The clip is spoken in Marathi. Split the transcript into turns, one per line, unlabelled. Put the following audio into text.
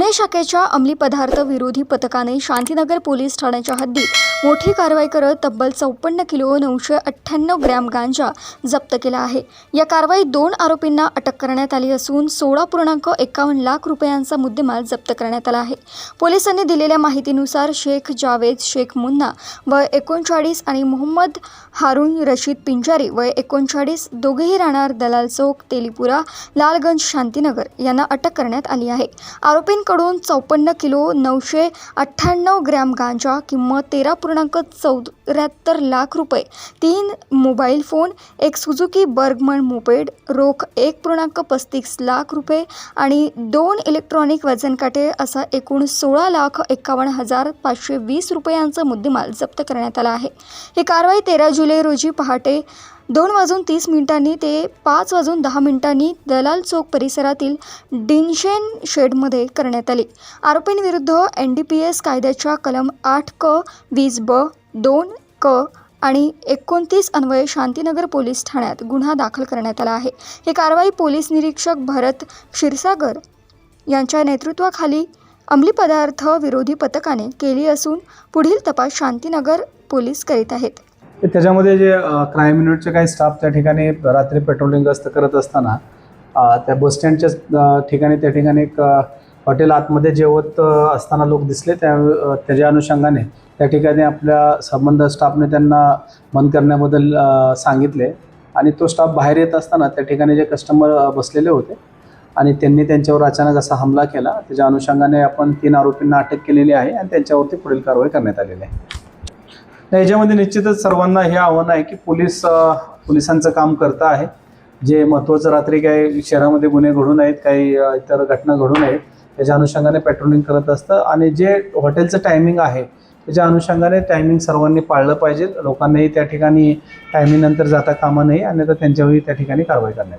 गुन्हे शाखेच्या अंमली पदार्थ विरोधी पथकाने शांतीनगर पोलीस ठाण्याच्या हद्दीत मोठी कारवाई करत तब्बल 54 किलो 998 ग्रॅम गांजा जप्त केला आहे। या कारवाईत 2 आरोपींना अटक करण्यात आली असून 16.51 लाख रुपयांचा मुद्देमाल जप्त करण्यात आला आहे। पोलिसांनी दिलेल्या माहितीनुसार शेख जावेद शेख मुन्ना वय 39 आणि मोहम्मद हारून रशीद पिंजारी वय 39 दोघेही राहणार दलाल चौक तेलीपुरा लालगंज शांतीनगर यांना अटक करण्यात आली आहे। आरोपींकडून 54 किलो 998 ग्रॅम गांजा किंमत 13.74 लाख रुपये, 3 मोबाईल फोन, एक सुझुकी बर्गमन मोपेड, रोख 1.35 लाख रुपये आणि 2 इलेक्ट्रॉनिक वजन काटे असा एकूण 16,51,520 रुपयांचा मुद्देमाल जप्त करण्यात आला आहे। ही कारवाई 13 जुलै रोजी पहाटे 2:30 ते 5:10 दलाल चौक परिसरातील डिनशेन शेडमध्ये करण्यात आली। आरोपींविरुद्ध NDPS कायद्याच्या कलम 8(क)20(ब), 2(क) आणि 29 अन्वये शांतीनगर पोलीस ठाण्यात गुन्हा दाखल करण्यात आला आहे। ही कारवाई पोलीस निरीक्षक भरत क्षीरसागर यांच्या नेतृत्वाखाली अंमली पदार्थ विरोधी पथकाने केली असून पुढील तपास शांतीनगर पोलीस करीत आहेत।
त्याच्यामध्ये जे क्राईम युनिटचे काही स्टाफ त्या ठिकाणी रात्री पेट्रोलिंग गस्त करत असताना त्या बस स्टँडच्या ठिकाणी एक हॉटेल आतमध्ये जेवत असताना लोक दिसले। त्याच्या अनुषंगाने त्या ठिकाणी आपल्या संबंध स्टाफने त्यांना बंद करण्याबद्दल सांगितले आणि तो स्टाफ बाहेर येत असताना त्या ठिकाणी जे कस्टमर बसलेले होते आणि त्यांनी त्यांच्यावर अचानक असा हमला केला। त्याच्या अनुषंगाने आपण 3 आरोपींना अटक केलेली आहे आणि त्यांच्यावरती पुढील कारवाई करण्यात आलेली आहे। याच्यामध्ये निश्चितच सर्वांना हे आव्हान आहे की पोलिसांचं काम करता आहे। जे महत्त्वाचं रात्री काही शहरामध्ये गुन्हे घडून आहेत, काही इतर घटना घडून आहेत, त्याच्या अनुषंगाने पेट्रोलिंग करत असतं आणि जे हॉटेलचं टायमिंग आहे त्याच्या अनुषंगाने टायमिंग सर्वांनी पाळलं पाहिजे। लोकांनाही त्या ठिकाणी टायमिंगनंतर जाता कामा नये, अन्यथा त्यांच्यावरही त्या ठिकाणी कारवाई करण्यात